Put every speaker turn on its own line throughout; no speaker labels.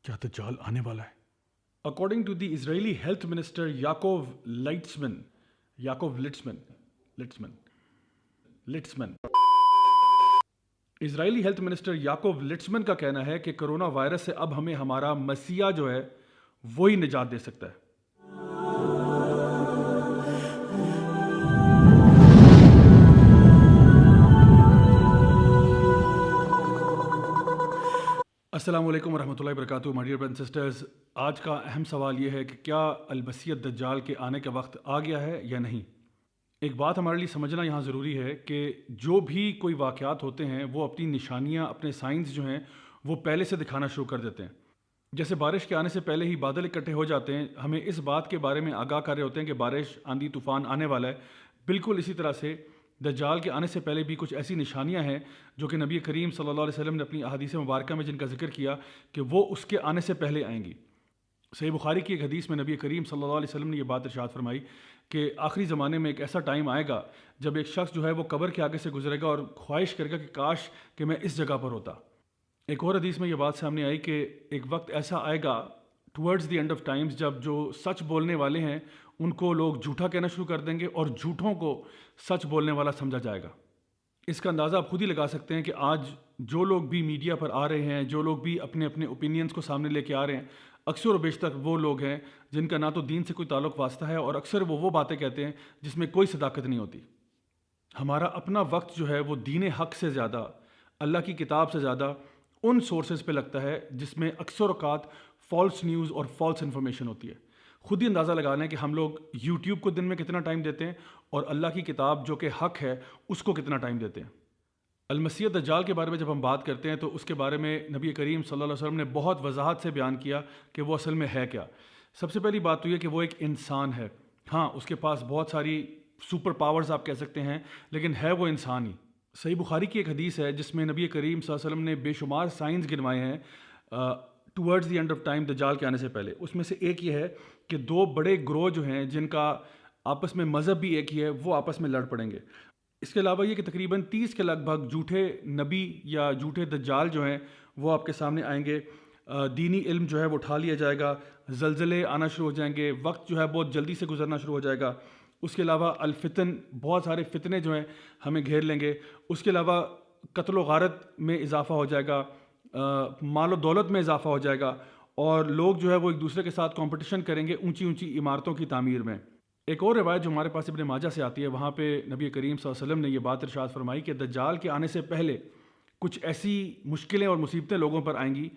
کیا دجال آنے والا ہے؟
According to the Israeli Health Minister Yaakov Litzman, Israeli health minister Yaqoob لٹزمن کا کہنا ہے کہ کرونا وائرس سے اب ہمیں ہمارا مسیح جو ہے وہی نجات دے سکتا ہے۔ السلام علیکم ورحمۃ اللہ وبرکاتہ مائی ڈیئر برادرز اینڈ سسٹرز۔ آج کا اہم سوال یہ ہے کہ کیا المسیح الدجال کے آنے کا وقت آ گیا ہے یا نہیں۔ ایک بات ہمارے لیے سمجھنا یہاں ضروری ہے کہ جو بھی کوئی واقعات ہوتے ہیں وہ اپنی نشانیاں، اپنے سائنز جو ہیں وہ پہلے سے دکھانا شروع کر دیتے ہیں۔ جیسے بارش کے آنے سے پہلے ہی بادل اکٹھے ہو جاتے ہیں، ہمیں اس بات کے بارے میں آگاہ کر رہے ہوتے ہیں کہ بارش، آندھی، طوفان آنے والا ہے۔ بالکل اسی طرح سے دجال کے آنے سے پہلے بھی کچھ ایسی نشانیاں ہیں جو کہ نبی کریم صلی اللہ علیہ وسلم نے اپنی احادیث مبارکہ میں جن کا ذکر کیا کہ وہ اس کے آنے سے پہلے آئیں گی۔ صحیح بخاری کی ایک حدیث میں نبی کریم صلی اللہ علیہ وسلم نے یہ بات ارشاد فرمائی کہ آخری زمانے میں ایک ایسا ٹائم آئے گا جب ایک شخص جو ہے وہ قبر کے آگے سے گزرے گا اور خواہش کرے گا کہ کاش کہ میں اس جگہ پر ہوتا۔ ایک اور حدیث میں یہ بات سامنے آئی کہ ایک وقت ایسا آئے گا towards the end of times جب جو سچ بولنے والے ہیں ان کو لوگ جھوٹا کہنا شروع کر دیں گے اور جھوٹوں کو سچ بولنے والا سمجھا جائے گا۔ اس کا اندازہ آپ خود ہی لگا سکتے ہیں کہ آج جو لوگ بھی میڈیا پر آ رہے ہیں، جو لوگ بھی اپنے اوپینینز کو سامنے لے کے آ رہے ہیں، اکثر و بیشتر وہ لوگ ہیں جن کا نہ تو دین سے کوئی تعلق واسطہ ہے اور اکثر وہ باتیں کہتے ہیں جس میں کوئی صداقت نہیں ہوتی۔ ہمارا اپنا وقت جو ہے وہ دین حق سے زیادہ، اللہ کی کتاب سے زیادہ ان سورسز پہ لگتا ہے جس میں اکثر اوقات فالس نیوز اور فالس انفارمیشن ہوتی ہے۔ خود ہی اندازہ لگانا ہے کہ ہم لوگ یوٹیوب کو دن میں کتنا ٹائم دیتے ہیں اور اللہ کی کتاب جو کہ حق ہے اس کو کتنا ٹائم دیتے ہیں۔ المسیح الدجال کے بارے میں جب ہم بات کرتے ہیں تو اس کے بارے میں نبی کریم صلی اللہ علیہ وسلم نے بہت وضاحت سے بیان کیا کہ وہ اصل میں ہے کیا۔ سب سے پہلی بات تو یہ کہ وہ ایک انسان ہے۔ ہاں، اس کے پاس بہت ساری سپر پاورز آپ کہہ سکتے ہیں، لیکن ہے وہ انسان ہی۔ صحیح بخاری کی ایک حدیث ہے جس میں نبی کریم صلی اللہ علیہ وسلم نے بے شمار سائنز گنوائے ہیں towards the end of time دجال کے آنے سے پہلے۔ اس میں سے ایک یہ ہے کہ دو بڑے گروہ جو ہیں جن کا آپس میں مذہب بھی ایک ہی ہے وہ آپس میں لڑ پڑیں گے۔ اس کے علاوہ یہ کہ تقریباً 30 کے لگ بھگ جھوٹے نبی یا جھوٹے دجال جو ہیں وہ آپ کے سامنے آئیں گے۔ دینی علم جو ہے وہ اٹھا لیا جائے گا، زلزلے آنا شروع ہو جائیں گے، وقت جو ہے بہت جلدی سے گزرنا شروع ہو جائے گا۔ اس کے علاوہ الفتن، بہت سارے فتنے جو ہیں ہمیں گھیر لیں گے۔ اس کے علاوہ قتل و غارت میں اضافہ ہو جائے گا، مال و دولت میں اضافہ ہو جائے گا، اور لوگ جو ہے وہ ایک دوسرے کے ساتھ کمپٹیشن کریں گے اونچی اونچی عمارتوں کی تعمیر میں۔ ایک اور روایت جو ہمارے پاس ابن ماجہ سے آتی ہے، وہاں پہ نبی کریم صلی اللہ علیہ وسلم نے یہ بات ارشاد فرمائی کہ دجال کے آنے سے پہلے کچھ ایسی مشکلیں اور مصیبتیں لوگوں پر آئیں گی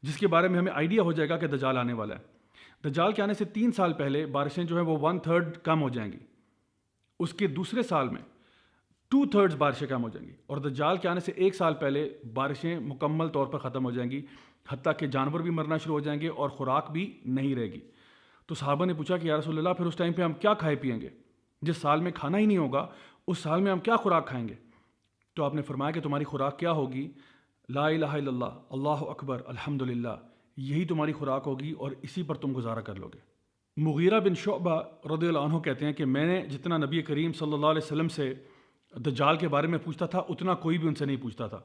جس کے بارے میں ہمیں آئیڈیا ہو جائے گا کہ دجال آنے والا ہے۔ دجال کے آنے سے 3 سال پہلے بارشیں جو ہیں وہ 1/3 کم ہو جائیں گی، اس کے دوسرے سال میں 2/3 بارشیں کم ہو جائیں گی، اور دجال کے آنے سے 1 سال پہلے بارشیں مکمل طور پر ختم ہو جائیں گی، حتیٰ کہ جانور بھی مرنا شروع ہو جائیں گے اور خوراک بھی نہیں رہے گی۔ تو صحابہ نے پوچھا کہ یا رسول اللہ پھر اس ٹائم پہ ہم کیا کھائے پیئیں گے؟ جس سال میں کھانا ہی نہیں ہوگا اس سال میں ہم کیا خوراک کھائیں گے؟ تو آپ نے فرمایا کہ تمہاری خوراک کیا ہوگی؟ لا الہ الا اللہ، اللہ اکبر، الحمدللہ، یہی تمہاری خوراک ہوگی اور اسی پر تم گزارا کر لو گے۔ مغیرہ بن شعبہ رضی اللہ عنہ کہتے ہیں کہ میں نے جتنا نبی کریم صلی اللہ علیہ وسلم سے دجال کے بارے میں پوچھتا تھا اتنا کوئی بھی ان سے نہیں پوچھتا تھا۔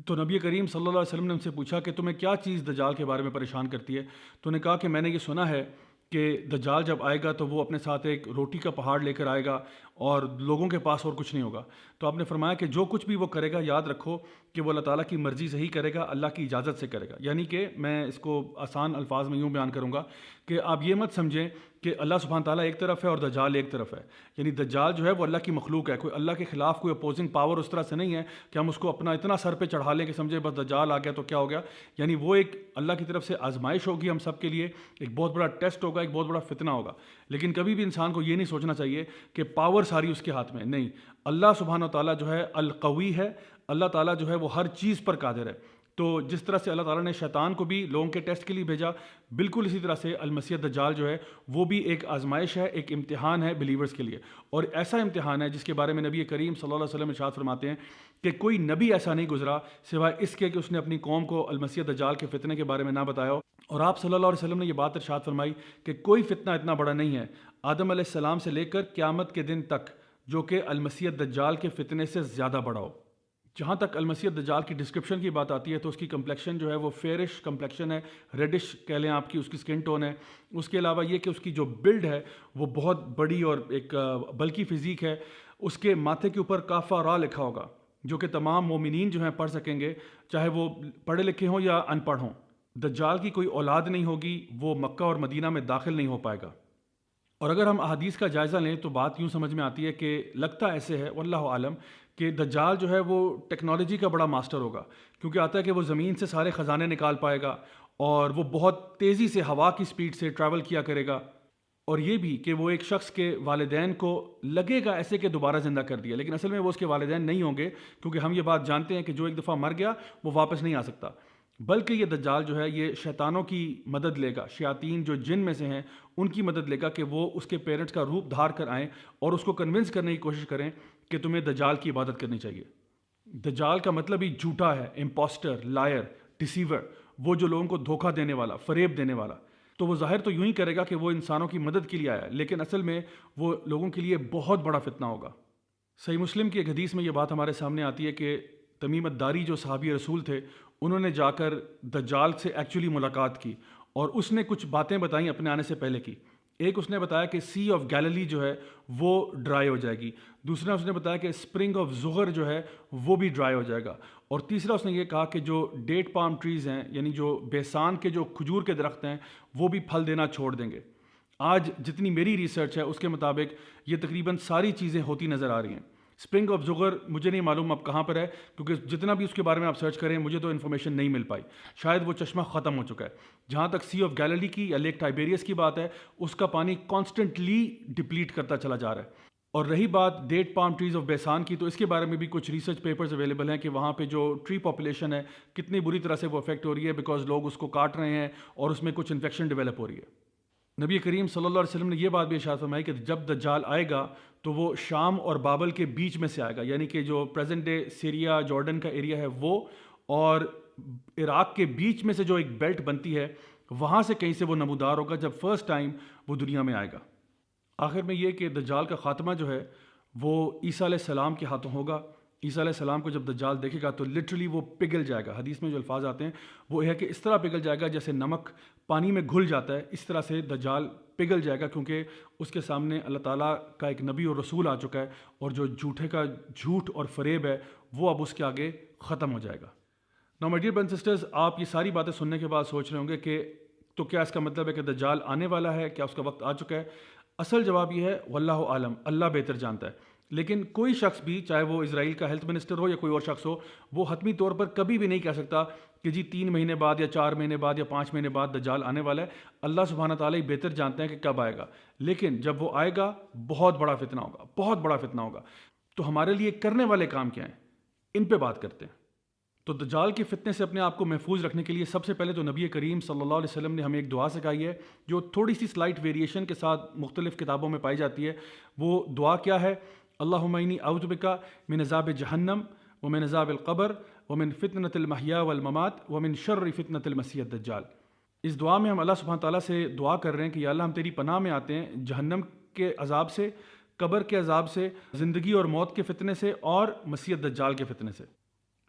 تو نبی کریم صلی اللہ علیہ وسلم نے ان سے پوچھا کہ تمہیں کیا چیز دجال کے بارے میں پریشان کرتی ہے؟ تو انہوں نے کہا کہ میں نے یہ سنا ہے کہ دجال جب آئے گا تو وہ اپنے ساتھ ایک روٹی کا پہاڑ لے کر آئے گا اور لوگوں کے پاس اور کچھ نہیں ہوگا۔ تو آپ نے فرمایا کہ جو کچھ بھی وہ کرے گا یاد رکھو کہ وہ اللہ تعالیٰ کی مرضی سے ہی کرے گا، اللہ کی اجازت سے کرے گا۔ یعنی کہ میں اس کو آسان الفاظ میں یوں بیان کروں گا کہ آپ یہ مت سمجھیں کہ اللہ سبحانہ تعالیٰ ایک طرف ہے اور دجال ایک طرف ہے۔ یعنی دجال جو ہے وہ اللہ کی مخلوق ہے، کوئی اللہ کے خلاف کوئی اپوزنگ پاور اس طرح سے نہیں ہے کہ ہم اس کو اپنا اتنا سر پہ چڑھا لیں کہ سمجھے بس دجال آ گیا تو کیا ہو گیا۔ یعنی وہ ایک اللہ کی طرف سے آزمائش ہوگی ہم سب کے لیے، ایک بہت بڑا ٹیسٹ ہوگا، ایک بہت بڑا فتنہ ہوگا۔ لیکن کبھی بھی انسان کو یہ نہیں سوچنا چاہیے کہ پاور ساری اس کے ہاتھ میں نہیں۔ اللہ سبحانہ تعالیٰ جو ہے القوی ہے، اللہ تعالیٰ جو ہے وہ ہر چیز پر قادر ہے۔ تو جس طرح سے اللہ تعالیٰ نے شیطان کو بھی لوگوں کے ٹیسٹ کے لیے بھیجا، بالکل اسی طرح سے المسیح دجال جو ہے وہ بھی ایک آزمائش ہے، ایک امتحان ہے بلیورز کے لیے، اور ایسا امتحان ہے جس کے بارے میں نبی کریم صلی اللہ علیہ وسلم ارشاد فرماتے ہیں کہ کوئی نبی ایسا نہیں گزرا سوائے اس کے کہ اس نے اپنی قوم کو المسیح دجال کے فتنے کے بارے میں نہ بتایا ہو۔ اور آپ صلی اللہ علیہ وسلم نے یہ بات ارشاد فرمائی کہ کوئی فتنہ اتنا بڑا نہیں ہے آدم علیہ السلام سے لے کر قیامت کے دن تک جو کہ المسیح دجال کے فتنے سے زیادہ بڑا ہو۔ جہاں تک المسیح الدجال کی ڈسکرپشن کی بات آتی ہے تو اس کی کمپلیکشن جو ہے وہ فیرش کمپلیکشن ہے، ریڈش کہہ لیں آپ کی، اس کی سکن ٹون ہے۔ اس کے علاوہ یہ کہ اس کی جو بلڈ ہے وہ بہت بڑی اور ایک بلکی فزیک ہے۔ اس کے ماتھے کے اوپر کافہ را لکھا ہوگا، جو کہ تمام مومنین جو ہیں پڑھ سکیں گے، چاہے وہ پڑھے لکھے ہوں یا ان پڑھ ہوں۔ دجال کی کوئی اولاد نہیں ہوگی، وہ مکہ اور مدینہ میں داخل نہیں ہو پائے گا۔ اور اگر ہم احادیث کا جائزہ لیں تو بات یوں سمجھ میں آتی ہے کہ لگتا ایسے ہے واللہ عالم کہ دجال جو ہے وہ ٹیکنالوجی کا بڑا ماسٹر ہوگا، کیونکہ آتا ہے کہ وہ زمین سے سارے خزانے نکال پائے گا اور وہ بہت تیزی سے ہوا کی سپیڈ سے ٹریول کیا کرے گا، اور یہ بھی کہ وہ ایک شخص کے والدین کو لگے گا ایسے کہ دوبارہ زندہ کر دیا، لیکن اصل میں وہ اس کے والدین نہیں ہوں گے، کیونکہ ہم یہ بات جانتے ہیں کہ جو ایک دفعہ مر گیا وہ واپس نہیں آ سکتا۔ بلکہ یہ دجال جو ہے یہ شیطانوں کی مدد لے گا، شیاطین جو جن میں سے ہیں ان کی مدد لے گا کہ وہ اس کے پیرنٹس کا روپ دھار کر آئیں اور اس کو کنونس کرنے کی کوشش کریں کہ تمہیں دجال کی عبادت کرنی چاہیے۔ دجال کا مطلب ہی جھوٹا ہے، امپوسٹر، لائر، ڈیسیور، وہ جو لوگوں کو دھوکہ دینے والا، فریب دینے والا۔ تو وہ ظاہر تو یوں ہی کرے گا کہ وہ انسانوں کی مدد کے لیے آیا، لیکن اصل میں وہ لوگوں کے لیے بہت بڑا فتنہ ہوگا۔ صحیح مسلم کی ایک حدیث میں یہ بات ہمارے سامنے آتی ہے کہ تمیم الداری جو صحابی رسول تھے انہوں نے جا کر دجال سے ایکچولی ملاقات کی، اور اس نے کچھ باتیں بتائیں اپنے آنے سے پہلے کی۔ ایک اس نے بتایا کہ سی آف گیلیلی جو ہے وہ ڈرائی ہو جائے گی، دوسرا اس نے بتایا کہ اسپرنگ آف زغر جو ہے وہ بھی ڈرائی ہو جائے گا، اور تیسرا اس نے یہ کہا کہ جو ڈیٹ پام ٹریز ہیں، یعنی جو بیسان کے جو کھجور کے درخت ہیں، وہ بھی پھل دینا چھوڑ دیں گے۔ آج جتنی میری ریسرچ ہے اس کے مطابق یہ تقریباً ساری چیزیں ہوتی نظر آ رہی ہیں۔ اسپرنگ آف زغر مجھے نہیں معلوم اب کہاں پر ہے، کیونکہ جتنا بھی اس کے بارے میں آپ سرچ کریں مجھے تو انفارمیشن نہیں مل پائی، شاید وہ چشمہ ختم ہو چکا ہے۔ جہاں تک سی آف گیلیلی کی یا لیک ٹائبیریس کی بات ہے، اس کا پانی کانسٹنٹلی ڈپلیٹ کرتا چلا جا رہا ہے۔ اور رہی بات ڈیٹ پام ٹریز آف بیسان کی، تو اس کے بارے میں بھی کچھ ریسرچ پیپرز اویلیبل ہیں کہ وہاں پہ جو ٹری پاپولیشن ہے کتنی بری طرح سے وہ افیکٹ ہو رہی ہے، بیکاز لوگ اس کو کاٹ رہے ہیں اور اس میں کچھ انفیکشن ڈیولپ ہو رہی ہے۔ نبی کریم صلی اللہ علیہ وسلم نے یہ بات بھی ارشاد فرمائی کہ جب دجال آئے گا تو وہ شام اور بابل کے بیچ میں سے آئے گا، یعنی کہ جو پریزنٹ ڈے سیریا جارڈن کا ایریا ہے وہ، اور عراق کے بیچ میں سے جو ایک بیلٹ بنتی ہے وہاں سے کہیں سے وہ نمودار ہوگا جب فرسٹ ٹائم وہ دنیا میں آئے گا۔ آخر میں یہ کہ دجال کا خاتمہ جو ہے وہ عیسیٰ علیہ السلام کے ہاتھوں ہوگا۔ عیسیٰ علیہ السلام کو جب دجال دیکھے گا تو لٹرلی وہ پگھل جائے گا۔ حدیث میں جو الفاظ آتے ہیں وہ یہ ہے کہ اس طرح پگھل جائے گا جیسے نمک پانی میں گھل جاتا ہے، اس طرح سے دجال پگھل جائے گا، کیونکہ اس کے سامنے اللہ تعالیٰ کا ایک نبی اور رسول آ چکا ہے، اور جو جھوٹے کا جھوٹ اور فریب ہے وہ اب اس کے آگے ختم ہو جائے گا۔ Now my dear brothers and sisters, آپ یہ ساری باتیں سننے کے بعد سوچ رہے ہوں گے کہ تو کیا اس کا مطلب ہے کہ دجال آنے والا ہے، کیا اس کا وقت آ چکا ہے؟ اصل جواب یہ ہے واللہ عالم، اللہ بہتر جانتا ہے۔ لیکن کوئی شخص بھی، چاہے وہ اسرائیل کا ہیلتھ منسٹر ہو یا کوئی اور شخص ہو، وہ حتمی طور پر کبھی بھی نہیں کہہ سکتا کہ جی 3 مہینے بعد یا 4 مہینے بعد یا 5 مہینے بعد دجال آنے والا ہے۔ اللہ سبحانہ تعالیٰ ہی بہتر جانتے ہیں کہ کب آئے گا، لیکن جب وہ آئے گا بہت بڑا فتنہ ہوگا، بہت بڑا فتنہ ہوگا۔ تو ہمارے لیے کرنے والے کام کیا ہیں، ان پہ بات کرتے ہیں۔ تو دجال کے فتنے سے اپنے آپ کو محفوظ رکھنے کے لیے سب سے پہلے تو نبی کریم صلی اللہ علیہ وسلم نے ہمیں ایک دعا سکھائی ہے جو تھوڑی سی سلائٹ ویریشن کے ساتھ مختلف کتابوں میں پائی جاتی ہے۔ وہ دعا کیا ہے؟ اللہم انی اعوذ بک من عذاب جہنم ومن عذاب القبر ومن فتنۃ المحیا والممات ومن شر فتنۃ المسیح الدجال۔ اس دعا میں ہم اللہ سبحانہ تعالیٰ سے دعا کر رہے ہیں کہ یا اللہ ہم تیری پناہ میں آتے ہیں جہنم کے عذاب سے، قبر کے عذاب سے، زندگی اور موت کے فتنے سے، اور مسیح الدجال کے فتنے سے۔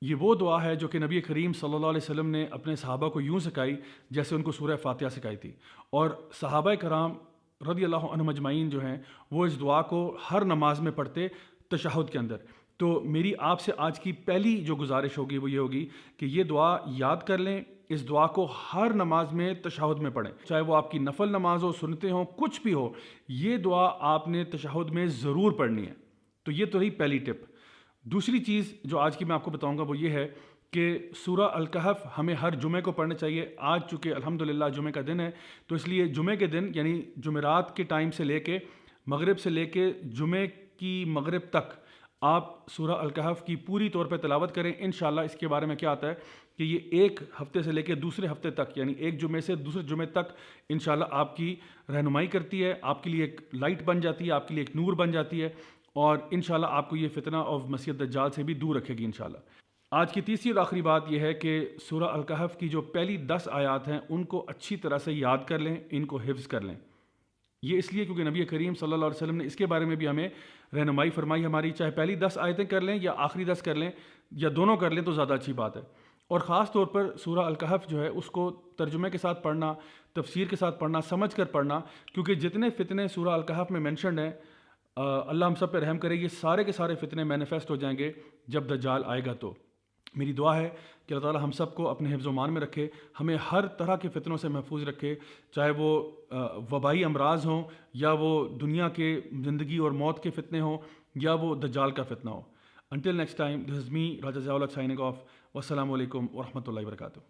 یہ وہ دعا ہے جو کہ نبی کریم صلی اللہ علیہ وسلم نے اپنے صحابہ کو یوں سکھائی جیسے ان کو سورہ فاتحہ سکھائی تھی، اور صحابہ کرام رضی اللہ عنہم اجمعین جو ہیں وہ اس دعا کو ہر نماز میں پڑھتے تشہد کے اندر۔ تو میری آپ سے آج کی پہلی جو گزارش ہوگی وہ یہ ہوگی کہ یہ دعا یاد کر لیں، اس دعا کو ہر نماز میں تشہد میں پڑھیں، چاہے وہ آپ کی نفل نماز ہو، سنتے ہوں، کچھ بھی ہو، یہ دعا آپ نے تشہد میں ضرور پڑھنی ہے۔ تو یہ تو رہی پہلی ٹپ۔ دوسری چیز جو آج کی میں آپ کو بتاؤں گا وہ یہ ہے کہ سورہ الکہف ہمیں ہر جمعے کو پڑھنا چاہیے۔ آج چونکہ الحمدللہ جمعے کا دن ہے تو اس لیے جمعے کے دن یعنی جمعرات کے ٹائم سے لے کے مغرب سے لے کے جمعے کی مغرب تک آپ سورہ الکہف کی پوری طور پہ تلاوت کریں انشاءاللہ۔ اس کے بارے میں کیا آتا ہے کہ یہ ایک ہفتے سے لے کے دوسرے ہفتے تک، یعنی ایک جمعے سے دوسرے جمعے تک انشاءاللہ آپ کی رہنمائی کرتی ہے، آپ کے لیے ایک لائٹ بن جاتی ہے، آپ کے لیے ایک نور بن جاتی ہے، اور انشاءاللہ آپ کو یہ فتنہ آف مسیح الدجال سے بھی دور رکھے گی انشاءاللہ۔ آج کی تیسری اور آخری بات یہ ہے کہ سورہ الکہف کی جو پہلی 10 آیات ہیں ان کو اچھی طرح سے یاد کر لیں، ان کو حفظ کر لیں۔ یہ اس لیے کیونکہ نبی کریم صلی اللہ علیہ وسلم نے اس کے بارے میں بھی ہمیں رہنمائی فرمائی ہماری، چاہے پہلی 10 آیتیں کر لیں یا آخری 10 کر لیں، یا دونوں کر لیں تو زیادہ اچھی بات ہے. اور خاص طور پر سورہ الکہف جو ہے اس کو ترجمے کے ساتھ پڑھنا, تفسیر کے ساتھ پڑھنا, سمجھ کر پڑھنا, کیونکہ جتنے فتنے سورہ الکہف میں مینشنڈ ہیں اللہ ہم سب پہ رحم کرے, یہ سارے کے سارے فتنے مینیفیسٹ ہو جائیں گے جب دجال آئے گا. تو میری دعا ہے کہ اللہ تعالیٰ ہم سب کو اپنے حفظ و مان میں رکھے, ہمیں ہر طرح کے فتنوں سے محفوظ رکھے, چاہے وہ وبائی امراض ہوں, یا وہ دنیا کے زندگی اور موت کے فتنے ہوں, یا وہ دجال کا فتنہ ہو. Until next time, this is me, Raja Ziaulak, signing off. Wassalamu alaikum wa rahmatullahi wa barakatuh.